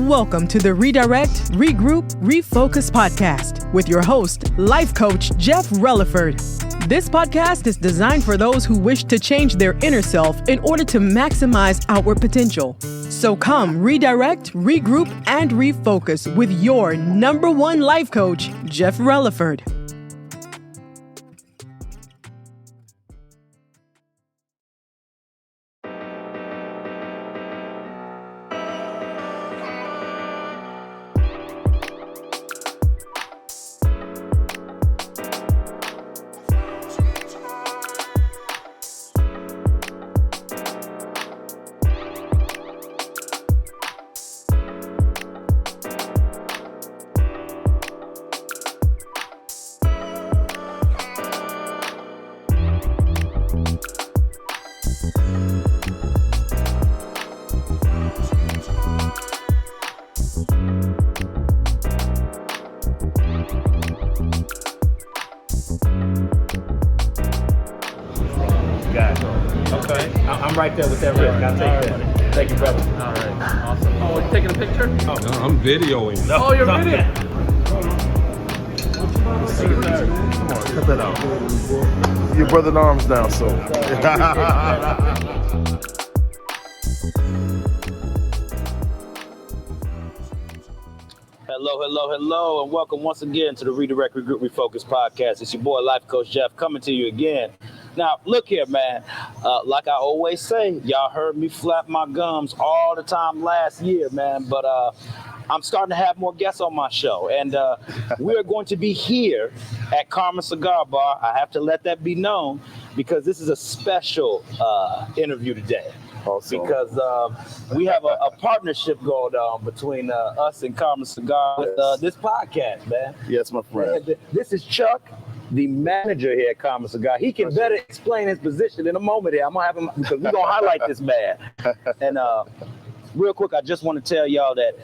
Welcome to the Redirect, Regroup, Refocus podcast with your host, life coach Jeff Relaford. This podcast is designed for those who wish to change their inner self in order to maximize outward potential. So come redirect, regroup, and refocus with your number one life coach, Jeff Relaford. I'm right there with that ring. I'll take that. Thank you, brother. All right. Awesome. Oh, you taking a picture? Oh. No, I'm videoing. Oh, you're videoing. Come on, cut that out. Your brother in arms now, so. Hello, and welcome once again to the Redirect Regroup Refocus podcast. It's your boy, Life Coach Jeff, coming to you again. Now, look here, man. Like I always say, y'all heard me flap my gums all the time last year, man. But I'm starting to have more guests on my show. And we're going to be here at Karma Cigar Bar. I have to let that be known because this is a special interview today. Awesome. Because we have a partnership going on between us and Karma Cigar with this podcast, man. Yes, my friend. This is Chuck, the manager here at Karma Cigar. He can better explain his position in a moment here. I'm gonna have him because we're gonna highlight this man. And real quick, I just want to tell y'all that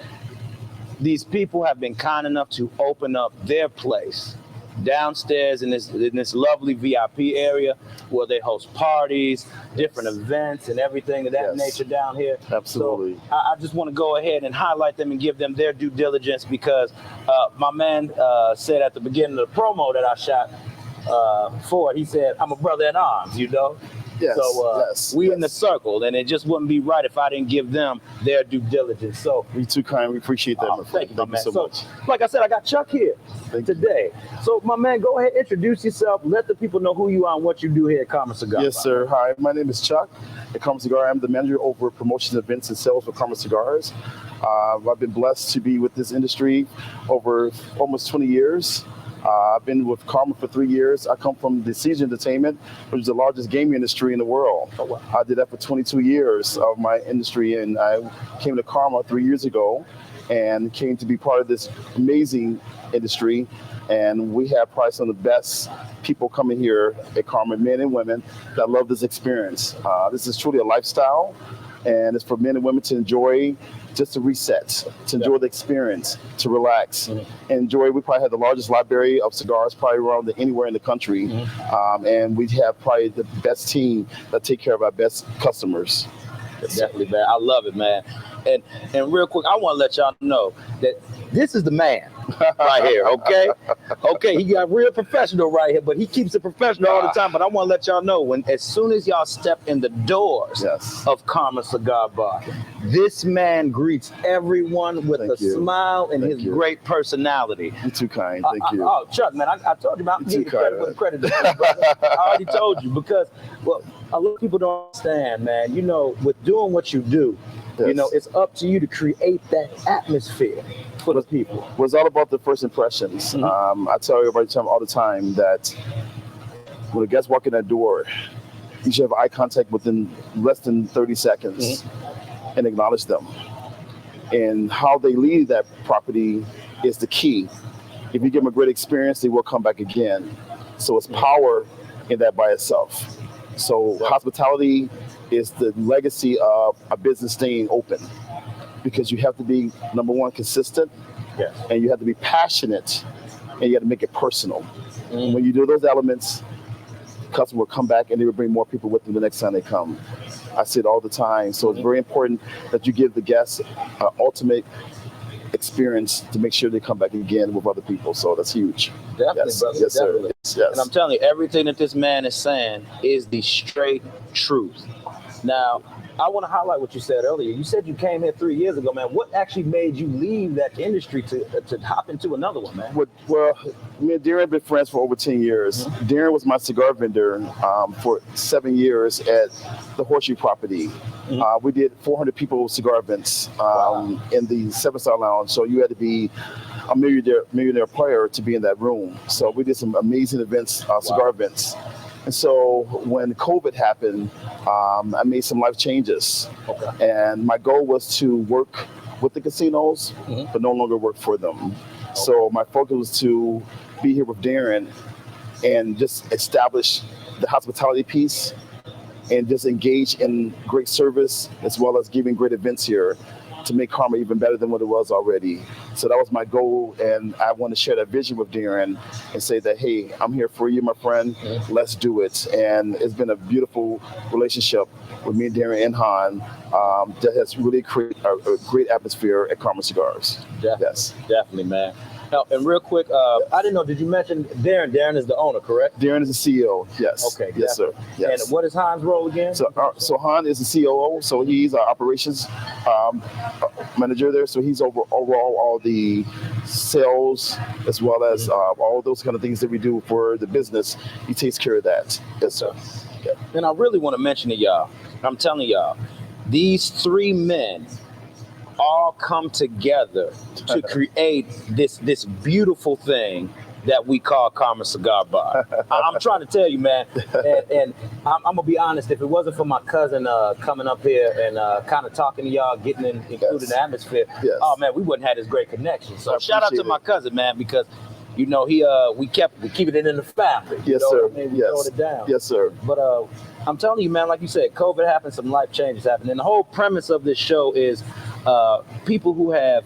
these people have been kind enough to open up their place downstairs in this lovely VIP area where they host parties, different events, and everything of that nature down here. Absolutely. So I just want to go ahead and highlight them and give them their due diligence because my man said at the beginning of the promo that I shot for it, he said, I'm a brother in arms, you know? Yes, So we in the circle, and it just wouldn't be right if I didn't give them their due diligence. So You too kind. We appreciate that, my friend. thank you so much. Like I said, I got Chuck here today. So, my man, go ahead, introduce yourself. Let the people know who you are and what you do here at Karma Cigar. Yes, sir. Hi, my name is Chuck at Karma Cigar. I'm the manager over promotions, events, and sales for Karma Cigars. I've been blessed to be with this industry over almost 20 years. I've been with Karma for 3 years. I come from the Siege Entertainment, which is the largest gaming industry in the world. Oh, wow. I did that for 22 years of my industry, and I came to Karma 3 years ago and came to be part of this amazing industry. And we have probably some of the best people coming here at Karma, men and women, that love this experience. This is truly a lifestyle, and it's for men and women to enjoy, just to reset, to enjoy the experience, to relax, enjoy. We probably have the largest library of cigars probably around anywhere in the country, and we have probably the best team that take care of our best customers. Definitely, man. I love it, man. And real quick, I want to let y'all know that this is the man right here, okay? Okay, he got real professional right here, but he keeps it professional all the time. But I want to let y'all know, as soon as y'all step in the doors of Karma Cigar Bar, this man greets everyone with a smile and his great personality. You're too kind. Thank you. Oh, Chuck, man, I told you, man, I'm giving you credit where the credit is due, brother. I already told you because, well, a lot of people don't understand, man. You know, with doing what you do, you know, it's up to you to create that atmosphere for the people. Well, it's all about the first impressions. I tell everybody all the time that when a guest walk in that door, you should have eye contact within less than 30 seconds and acknowledge them. And how they leave that property is the key. If you give them a great experience, they will come back again. So it's power in that by itself. So hospitality is the legacy of a business staying open, because you have to be, number one, consistent, and you have to be passionate, and you have to make it personal. When you do those elements, customer will come back and they will bring more people with them the next time they come. I see it all the time. So it's very important that you give the guests ultimate experience to make sure they come back again with other people. So that's huge. Definitely, Yes, brother. yes, sir. Definitely. Yes, yes. And I'm telling you, everything that this man is saying is the straight truth. Now, I want to highlight what you said earlier. You said you came here 3 years ago, man. What actually made you leave that industry to hop into another one, man? Well, me and Dhiren have been friends for over 10 years. Mm-hmm. Dhiren was my cigar vendor for 7 years at the Horseshoe property. Mm-hmm. We did 400 people cigar events in the 7-Star Lounge. So you had to be a millionaire player to be in that room. So we did some amazing events, cigar events. And so when COVID happened, I made some life changes. Okay. And my goal was to work with the casinos, but no longer work for them. Okay. So my focus was to be here with Dhiren and just establish the hospitality piece and just engage in great service as well as giving great events here to make Karma even better than what it was already. So that was my goal, and I want to share that vision with Dhiren and say that, hey, I'm here for you, my friend. Let's do it. And it's been a beautiful relationship with me and Dhiren and Han that has really created a great atmosphere at Karma Cigars. Definitely. Yes. Definitely, man. Now, and real quick, I didn't know, did you mention Dhiren? Dhiren is the owner, correct? Dhiren is the CEO, yes. Okay. Yes, sir. Yes. And what is Han's role again? So Han is the COO, so he's our operations manager there. So he's overall all the sales as well as all those kind of things that we do for the business. He takes care of that. Yes, sir. Yeah. And I really want to mention to y'all, I'm telling y'all, these three men all come together to create this beautiful thing that we call Karma Cigar Bar. I'm trying to tell you, man, and I'm gonna be honest, if it wasn't for my cousin coming up here and kind of talking to y'all, getting included in the atmosphere, oh man, we wouldn't have this great connection. So shout out to my cousin, man, because you know we keep it in the family. Yes, sir. Yes. Throwing it down. Yes, sir. But I'm telling you, man, like you said, COVID happened, some life changes happened, and the whole premise of this show is people who have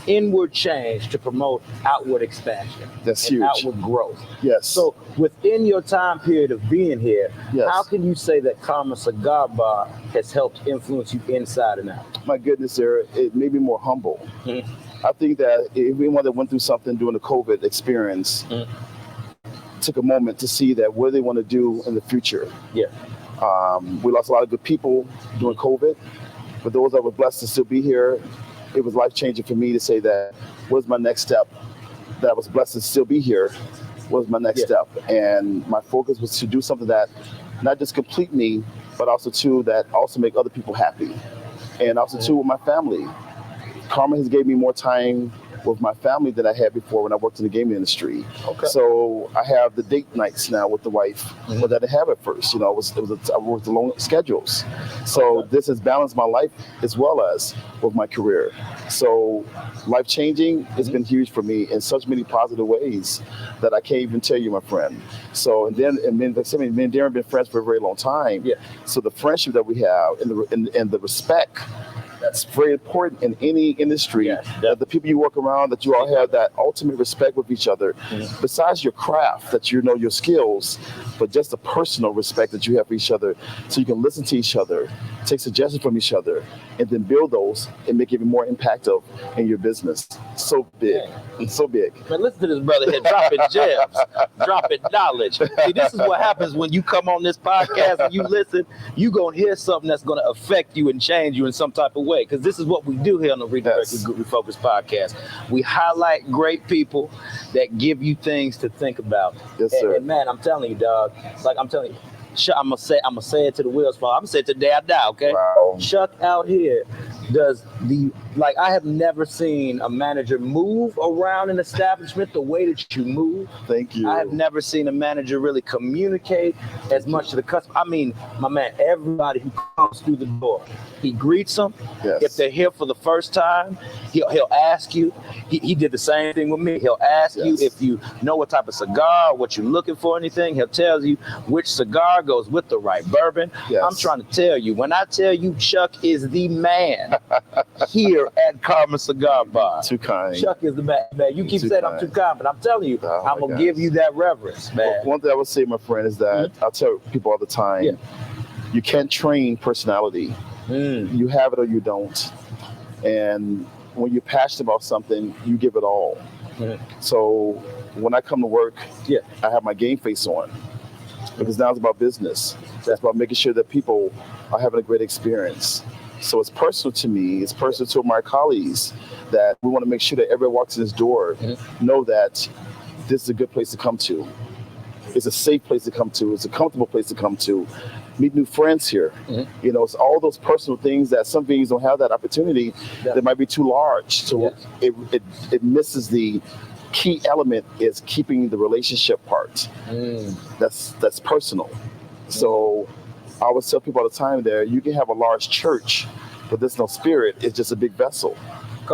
inward change to promote outward expansion. That's and huge. Outward growth. Yes. So within your time period of being here, yes. How can you say that Karma Cigar Bar has helped influence you inside and out? My goodness, sir, it made me more humble. Mm-hmm. I think that everyone that went through something during the COVID experience took a moment to see that what they want to do in the future. Yeah. We lost a lot of good people during COVID, but those that were blessed to still be here, it was life-changing for me to say that, what is my next step? That I was blessed to still be here, what was my next step? And my focus was to do something that not just complete me, but also too, that also make other people happy. And also too, with my family. Karma has gave me more time with my family than I had before when I worked in the gaming industry. Okay. So I have the date nights now with the wife, but I didn't have it first. You know, I worked long schedules. So this has balanced my life as well as with my career. So life changing has been huge for me in such many positive ways that I can't even tell you, my friend. So and me and Dhiren have been friends for a very long time. Yeah. So the friendship that we have and the respect. That's very important in any industry. That the people you work around, that you all have that ultimate respect with each other. Besides your craft, that you know your skills, but just the personal respect that you have for each other, so you can listen to each other, take suggestions from each other, and then build those and make even more impactful in your business. So big. It's so big. Man, listen to this brother here dropping gems, dropping knowledge. See, this is what happens when you come on this podcast and you listen. You gonna hear something that's gonna affect you and change you in some type of way. Because this is what we do here on the Redirect Regroup Refocus podcast. We highlight great people that give you things to think about. Yes, sir. And man, I'm telling you, dog. Like I'm telling you. I'm gonna say it to the wheels fall. I'm gonna say it to the day I die, okay? Wow. Chuck out here does I have never seen a manager move around an establishment the way that you move. Thank you. I have never seen a manager really communicate as much to the customer. I mean, my man, everybody who comes through the door, he greets them. Yes. If they're here for the first time, he'll ask you. He did the same thing with me. He'll ask you if you know what type of cigar, what you're looking for, anything. He'll tell you which cigar goes with the right bourbon. Yes. I'm trying to tell you, when I tell you Chuck is the man here at Karma Cigar Bar. Too kind. Chuck is the man. You keep saying I'm too kind, but I'm telling you, I'm going to give you that reverence, man. Well, one thing I would say, my friend, is that I tell people all the time, you can't train personality. You have it or you don't. And when you're passionate about something, you give it all. So when I come to work, I have my game face on because now it's about business. That's about making sure that people are having a great experience. So it's personal to me. It's personal to my colleagues that we want to make sure that everyone walks in this door know that this is a good place to come to. It's a safe place to come to. It's a comfortable place to come to. Meet new friends here. You know, it's all those personal things that some venues don't have that opportunity. That might be too large. So it misses the key element is keeping the relationship part. That's personal. So I always tell people all the time there, you can have a large church, but there's no spirit. It's just a big vessel.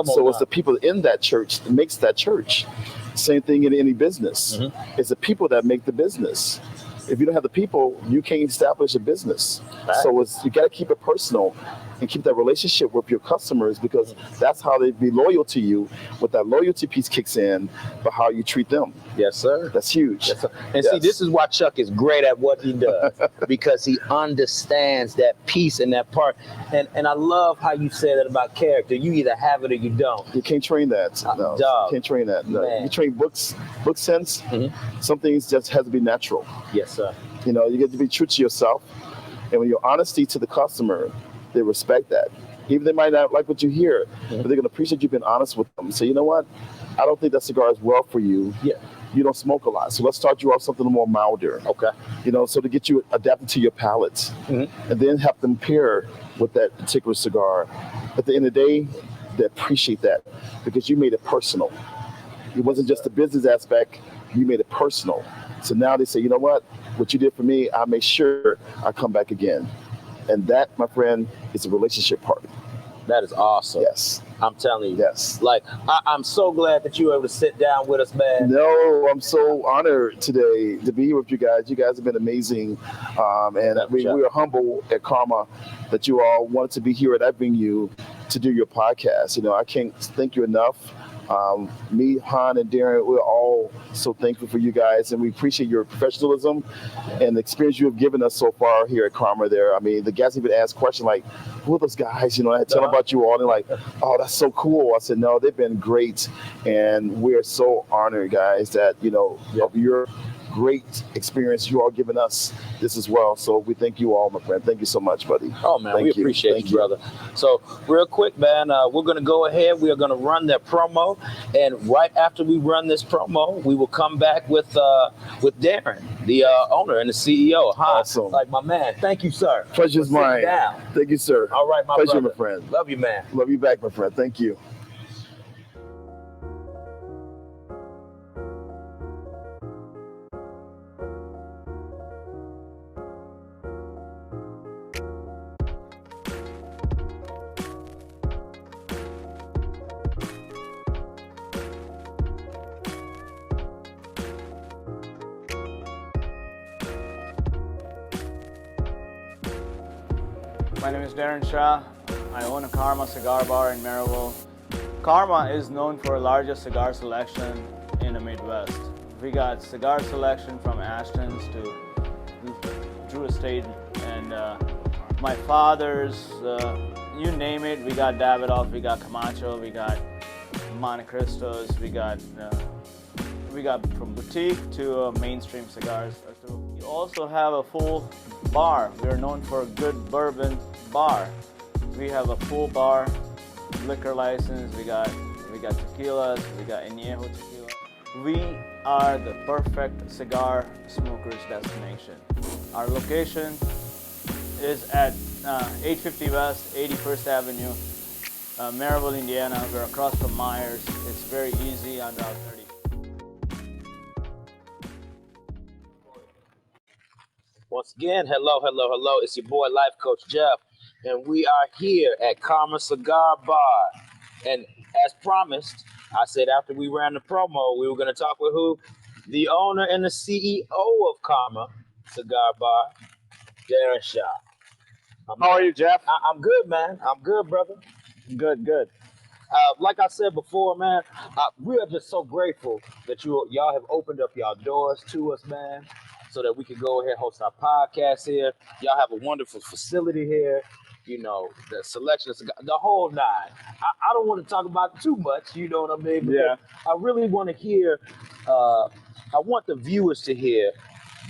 So it's the people in that church that makes that church. Same thing in any business. It's the people that make the business. If you don't have the people, you can't establish a business. So you got to keep it personal and keep that relationship with your customers because that's how they be loyal to you. What that loyalty piece kicks in, but how you treat them. Yes, sir. That's huge. Yes, sir. And see, this is why Chuck is great at what he does because he understands that piece and that part. And I love how you say that about character. You either have it or you don't. You can't train that. No, you can't train that. No. You train book sense. Some things just have to be natural. Yes, sir. You know, you get to be true to yourself. And when your honesty to the customer, they respect that. Even they might not like what you hear, but they're going to appreciate you being honest with them. Say, you know what? I don't think that cigar is well for you. You don't smoke a lot. So let's start you off something more milder. Okay. You know, so to get you adapted to your palate and then have them pair with that particular cigar. At the end of the day, they appreciate that because you made it personal. It wasn't just the business aspect. You made it personal. So now they say, you know what you did for me, I'll make sure I come back again. And that, my friend, is a relationship part. That is awesome. Yes. I'm telling you. Yes. Like, I'm so glad that you were able to sit down with us, man. No, I'm so honored today to be here with you guys. You guys have been amazing. And we are humble at Karma that you all wanted to be here at that venue to do your podcast. You know, I can't thank you enough. Me, Han, and Dhiren, we're all so thankful for you guys, and we appreciate your professionalism and the experience you have given us so far here at Karma there. I mean, the guys even asked questions like, who are those guys? You know, I had to tell them about you all, and they're like, oh, that's so cool. I said, no, they've been great, and we're so honored, guys, that, you know, of your great experience you all giving us this as well. So we thank you all, my friend. Thank you so much, buddy. Oh, man, we appreciate you, brother. So real quick, man, we're going to go ahead. We are going to run that promo. And right after we run this promo, we will come back with Dhiren, the owner and the CEO. Hi, awesome. Like my man. Thank you, sir. Pleasure's mine. Thank you, sir. All right, my Pleasure, brother. my friend. Love you, man. Love you back, my friend. Thank you. My name is Dhiren Shah. I own a Karma Cigar Bar in Maryville. Karma is known for the largest cigar selection in the Midwest. We got cigar selection from Ashton's to Drew Estate, and my father's, you name it, we got Davidoff, we got Camacho, we got Monte Cristos, we got from boutique to mainstream cigars. We also have a full bar. We are known for a good bourbon bar. We have a full bar, liquor license. We got tequilas. We got añejo tequila. We are the perfect cigar smokers destination. Our location is at 850 West, 81st Avenue, Maryville, Indiana. We're across from Myers. It's very easy on Route 30. Once again, hello. It's your boy, Life Coach Jeff, and we are here at Karma Cigar Bar. And as promised, I said after we ran the promo, we were going to talk with who? The owner and the CEO of Karma Cigar Bar, Dhiren Shah. How are you, Jeff? I'm good, man. I'm good, brother. Good. Like I said before, man, we are just so grateful that y'all have opened up y'all doors to us, man, so that we can go ahead and host our podcast here. Y'all have a wonderful facility here. you know, the selection of cigars, the whole nine. I don't want to talk about too much, you know what I mean? Because I really want to hear, I want the viewers to hear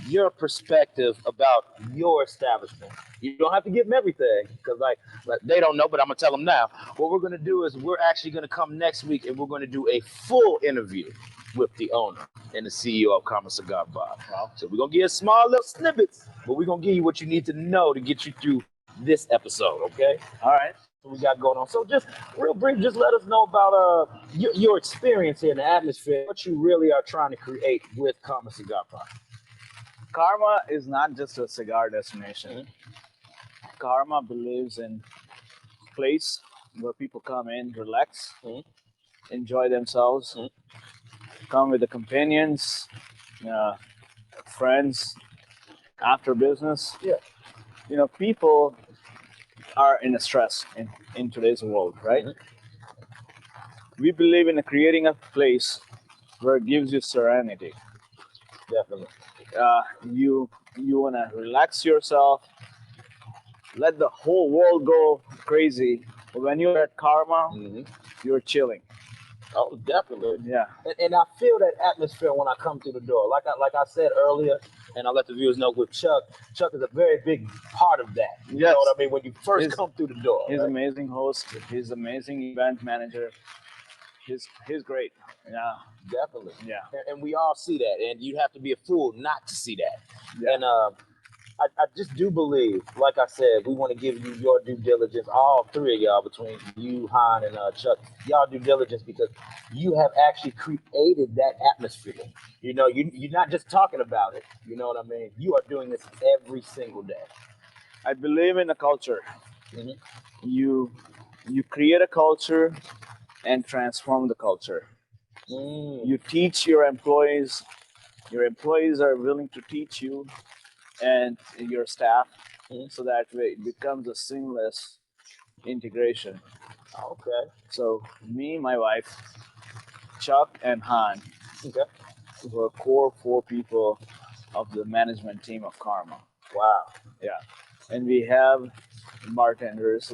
your perspective about your establishment. You don't have to give them everything because like they don't know, but I'm gonna tell them now. What we're gonna do is we're actually gonna come next week and we're gonna do a full interview with the owner and the CEO of Karma Cigar Bar. Wow. So we're gonna give small little snippets, but we're gonna give you what you need to know to get you through this episode. Okay. All right. What we got going on. So just real brief, just let us know about your experience here in the atmosphere, what you really are trying to create with Karma Cigar Bar. Karma is not just a cigar destination. Karma believes in a place where people come in, relax, enjoy themselves, come with the companions, friends, after business. Yeah. You know, people are in a stress in today's world, right? We believe in creating a place where it gives you serenity. Definitely. You want to relax yourself, let the whole world go crazy. But when you're at Karma, you're chilling. Oh, definitely. Yeah. And I feel that atmosphere when I come through the door. Like I said earlier, and I'll let the viewers know with Chuck is a very big part of that. You know what I mean? When you first come through the door. He's an amazing host. He's an amazing event manager. He's great. Yeah. Definitely. Yeah. And we all see that. And you have to be a fool not to see that. Yeah. And I just do believe, like I said, we want to give you your due diligence, all three of y'all, between you, Han, and Chuck, y'all due diligence because you have actually created that atmosphere. You know, you're not just talking about it. You know what I mean? You are doing this every single day. I believe in a culture. You create a culture and transform the culture. You teach your employees. Your employees are willing to teach you and your staff, so that way it becomes a seamless integration. Okay. So me, my wife, Chuck, and Han were core 4 people of the management team of Karma. Wow. Yeah. And we have bartenders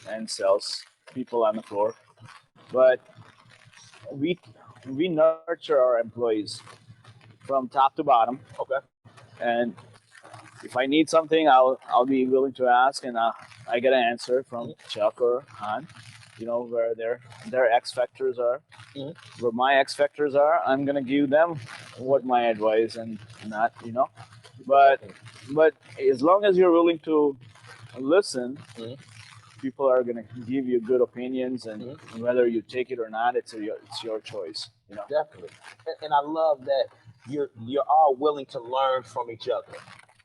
and sales people on the floor. But we nurture our employees from top to bottom. Okay. And if I need something, I'll be willing to ask, and I get an answer from Chuck or Han. You know, where their X factors are, where my X factors are. I'm gonna give them what my advice and not, you know. But as long as you're willing to listen, people are gonna give you good opinions, and whether you take it or not, it's your choice. You know. Definitely. And I love that you're all willing to learn from each other.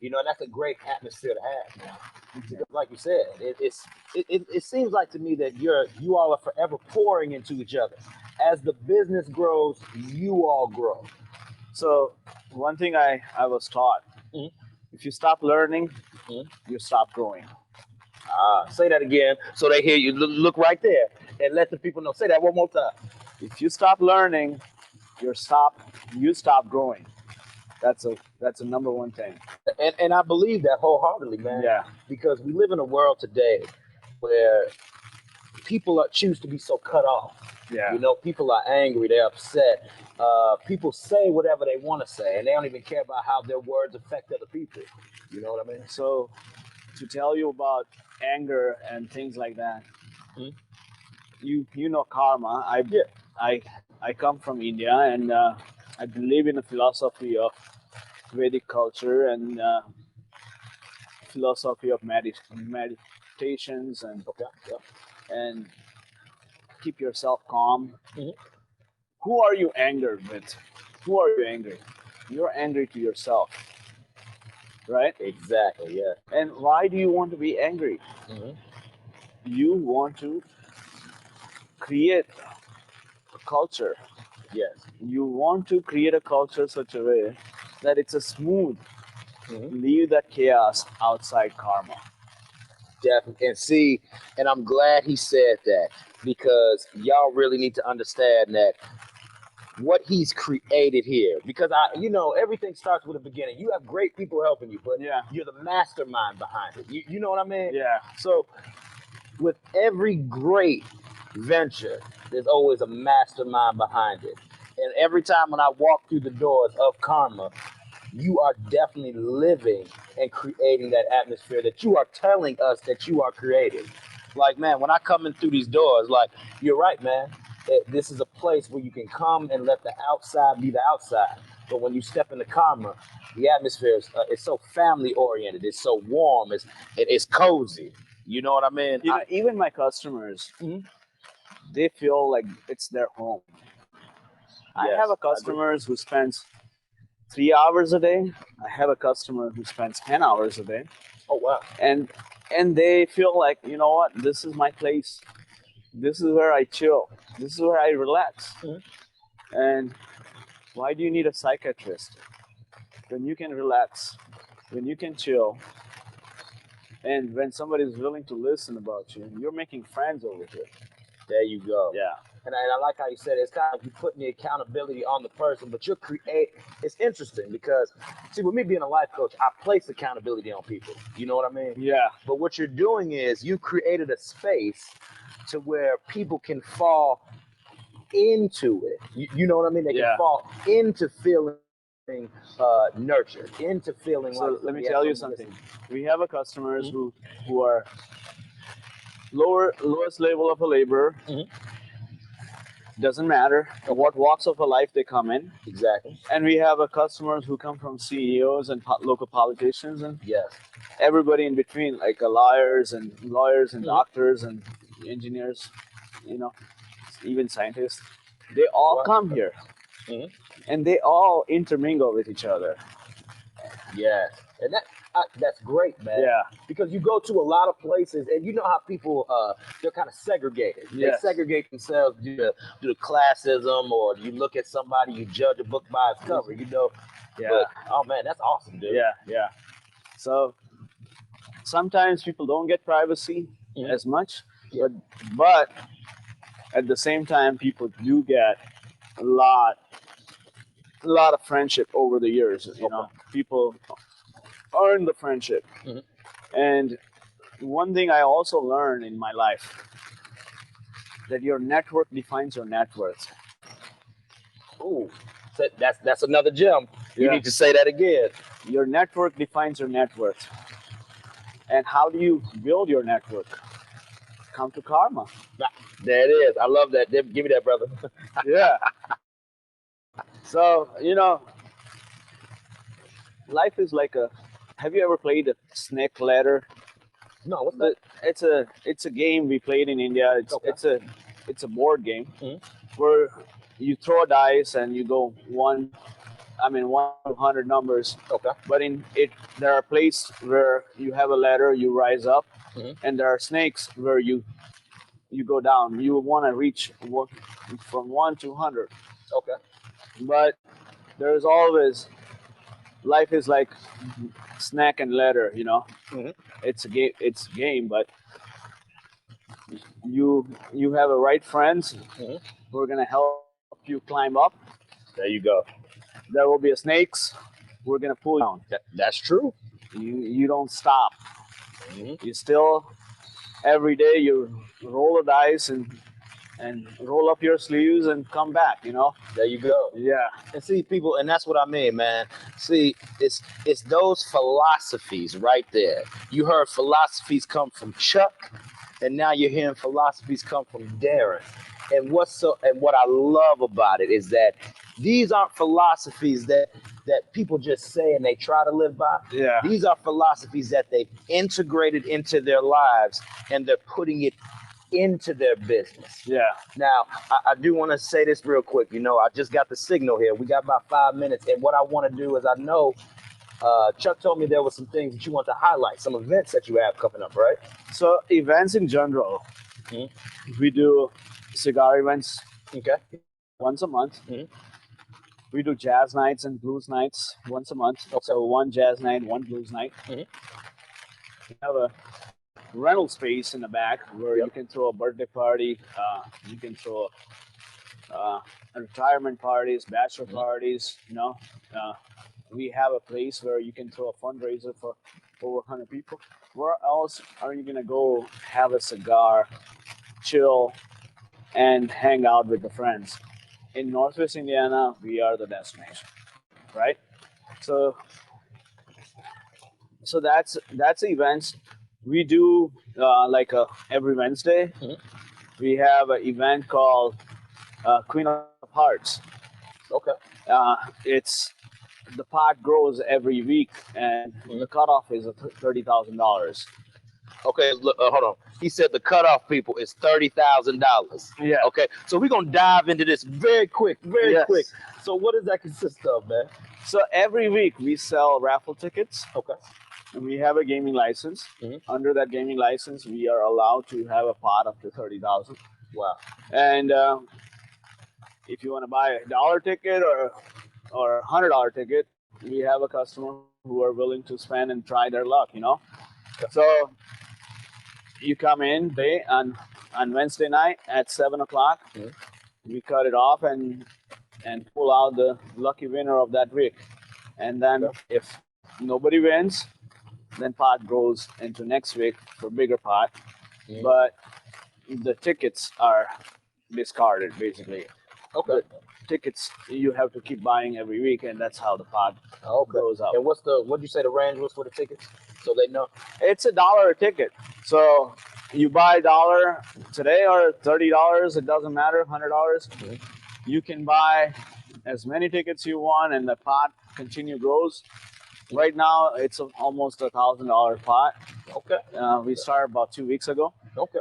You know, that's a great atmosphere to have, man. Because like you said, it seems like to me that you all are forever pouring into each other. As the business grows, you all grow. So one thing I was taught, if you stop learning, you stop growing. Say that again so they hear you. Look right there and let the people know. Say that one more time. If you stop learning, you stop growing. That's a number one thing. And I believe that wholeheartedly, man. Yeah. Because we live in a world today where people choose to be so cut off. Yeah. You know, people are angry, they're upset. People say whatever they want to say, and they don't even care about how their words affect other people. You know what I mean? So, to tell you about anger and things like that, you know Karma. I come from India, and I believe in the philosophy of Vedic culture and philosophy of meditations and keep yourself calm. Who are you angered with? Who are you angry? You're angry to yourself, right? Exactly, yeah. And why do you want to be angry? You want to create a culture. Yes. You want to create a culture such a way that it's a smooth. Leave that chaos outside Karma. Definitely. And I'm glad he said that, because y'all really need to understand that what he's created here, because everything starts with a beginning. You have great people helping you, but you're the mastermind behind it. You know what I mean? Yeah. So with every great venture, there's always a mastermind behind it. And every time when I walk through the doors of Karma, you are definitely living and creating that atmosphere that you are telling us that you are creating. Like, man, when I come in through these doors, like, you're right, man. This is a place where you can come and let the outside be the outside. But when you step into Karma, the atmosphere is it's so family oriented. It's so warm. It's cozy. You know what I mean? You know, even my customers, they feel like it's their home. I Yes, have a customers who spends 3 hours a day. I have a customer who spends 10 hours a day. Oh wow. And they feel like, you know what, this is my place. This is where I chill. This is where I relax. And why do you need a psychiatrist when you can relax, when you can chill, and when somebody is willing to listen about you? You're making friends over here. There you go. Yeah. And I like how you said it. It's kind of like you putting the accountability on the person, but you're it's interesting because, see, with me being a life coach, I place accountability on people. You know what I mean? Yeah. But what you're doing is you created a space to where people can fall into it. You know what I mean? They can fall into feeling nurtured, into feeling So like. let me tell you something. We have a customers who are lowest level of a laborer. Doesn't matter what walks of a life they come in. Exactly. And we have a customers who come from CEOs and local politicians and yes, everybody in between, like lawyers and doctors and engineers, you know, even scientists. They all come here, and they all intermingle with each other. Yes, and that's great, man. Yeah. Because you go to a lot of places, and you know how people they're kind of segregated. Yes. They segregate themselves due to classism, or you look at somebody, you judge a book by its cover. You know. Yeah. But, oh man, that's awesome, dude. Yeah. So sometimes people don't get privacy as much, but at the same time, people do get a lot of friendship over the years. You know, people earn the friendship. And one thing I also learned in my life, that your network defines your net worth. Ooh, that's another gem. You need to say that again. Your network defines your net worth. And how do you build your network? Come to Karma. There it is. I love that. Give me that, brother. Yeah. So, you know, life is like have you ever played a snake ladder? No, what's that? It's a game we played in India. It's a board game where you throw dice and you go 1 to 100 numbers. Okay. But in it, there are places where you have a ladder, you rise up, and there are snakes where you go down. You want to reach from 1 to 100. Okay. But there's always, life is like snack and ladder, you know. It's a game, but you have a right friends who are gonna help you climb up. There you go. There will be snakes who are gonna pull you down. That's true. You don't stop. You still, every day you roll the dice and roll up your sleeves and come back, you know. There you go. Yeah. And see, people, and that's what I mean, man. See, it's those philosophies right there. You heard philosophies come from Chuck, and now you're hearing philosophies come from Dhiren. And what I love about it is that these aren't philosophies that people just say and they try to live by. Yeah. These are philosophies that they've integrated into their lives, and they're putting it into their business. Yeah. Now, I do want to say this real quick. You know, I just got the signal here. We got about 5 minutes, and what I want to do is, I know Chuck told me there were some things that you want to highlight, some events that you have coming up, right? So events in general, we do cigar events. Okay. Once a month. We do jazz nights and blues nights once a month. Okay. So 1 jazz night, 1 blues night. We have a rental space in the back where you can throw a birthday party, you can throw retirement parties, bachelor parties, you know. We have a place where you can throw a fundraiser for over 100 people. where else are you gonna go have a cigar, chill, and hang out with the friends? In Northwest Indiana, we are the destination, right? So that's events we do every Wednesday. We have an event called Queen of Hearts. Okay. It's the pot grows every week, and the cutoff is $30,000. Okay, look, hold on. He said the cutoff, people, is $30,000. Yeah. Okay, so we're gonna dive into this very quick. Yes. So what does that consist of, man? So every week we sell raffle tickets. Okay. And we have a gaming license. Under that gaming license, we are allowed to have a pot up to 30,000. Wow. And if you want to buy a $1 ticket or $100 ticket, we have a customer who are willing to spend and try their luck. So you come in on Wednesday night at 7:00. We cut it off and pull out the lucky winner of that week. And then if nobody wins, then pot goes into next week for bigger pot. But the tickets are discarded basically. Okay. The tickets you have to keep buying every week, and that's how the pot goes up. And what'd you say the range was for the tickets? So they know. It's $1 a ticket. So you buy $1 today or $30, it doesn't matter, $100. You can buy as many tickets you want, and the pot grows. Right now, it's almost $1,000 pot. Okay. We started about 2 weeks ago. Okay.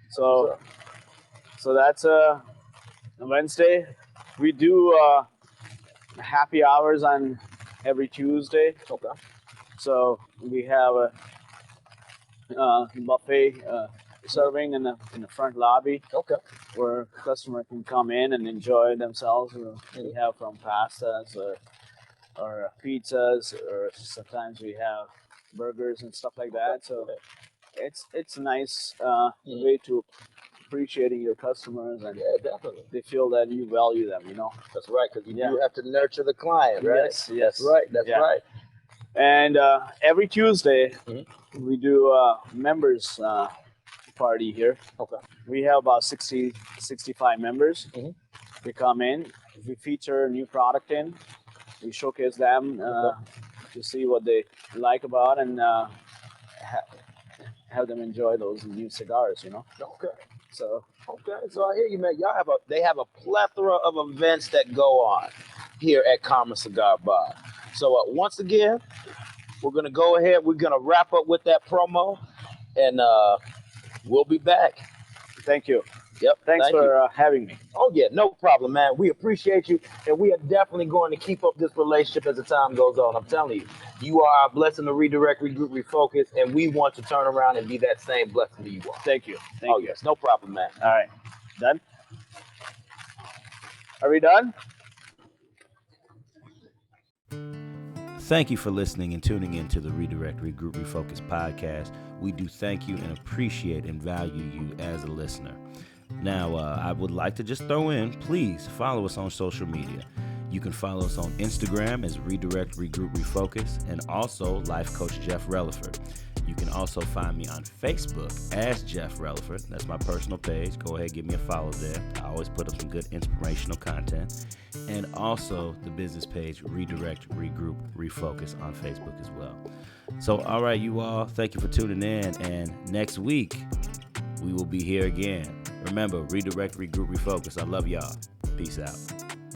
So that's a Wednesday. We do happy hours on every Tuesday. Okay. So we have a buffet serving in the front lobby. Okay. Where customer can come in and enjoy themselves. We have from pastas or pizzas, or sometimes we have burgers and stuff like that. So it's a nice way to appreciating your customers, and definitely they feel that you value them. That's right, because you do have to nurture the client, right? Yes. That's right. That's right. And every Tuesday we do a members party here. Okay. We have about 65 members. They come in. We feature a new product in. We showcase them to see what they like about, and have them enjoy those new cigars. Okay. So I hear you, man. They have a plethora of events that go on here at Karma Cigar Bar. So once again, we're gonna go ahead. We're gonna wrap up with that promo, and we'll be back. Thank you. Yep. Thanks for having me. Oh yeah, no problem, man. We appreciate you, and we are definitely going to keep up this relationship as the time goes on. I'm telling you, you are our blessing to Redirect, Regroup, Refocus, and we want to turn around and be that same blessing to you all. Thank you. Thank you. Yes, no problem, man. All right. Done? Are we done? Thank you for listening and tuning in to the Redirect, Regroup, Refocus podcast. We do thank you and appreciate and value you as a listener. Now, I would like to just throw in, please follow us on social media. You can follow us on Instagram as Redirect, Regroup, Refocus, and also Life Coach Jeff Relaford. You can also find me on Facebook as Jeff Relaford. That's my personal page. Go ahead, give me a follow there. I always put up some good inspirational content. And also the business page, Redirect, Regroup, Refocus on Facebook as well. So, all right, you all, thank you for tuning in. And next week, we will be here again. Remember, Redirect, Regroup, Refocus. I love y'all. Peace out.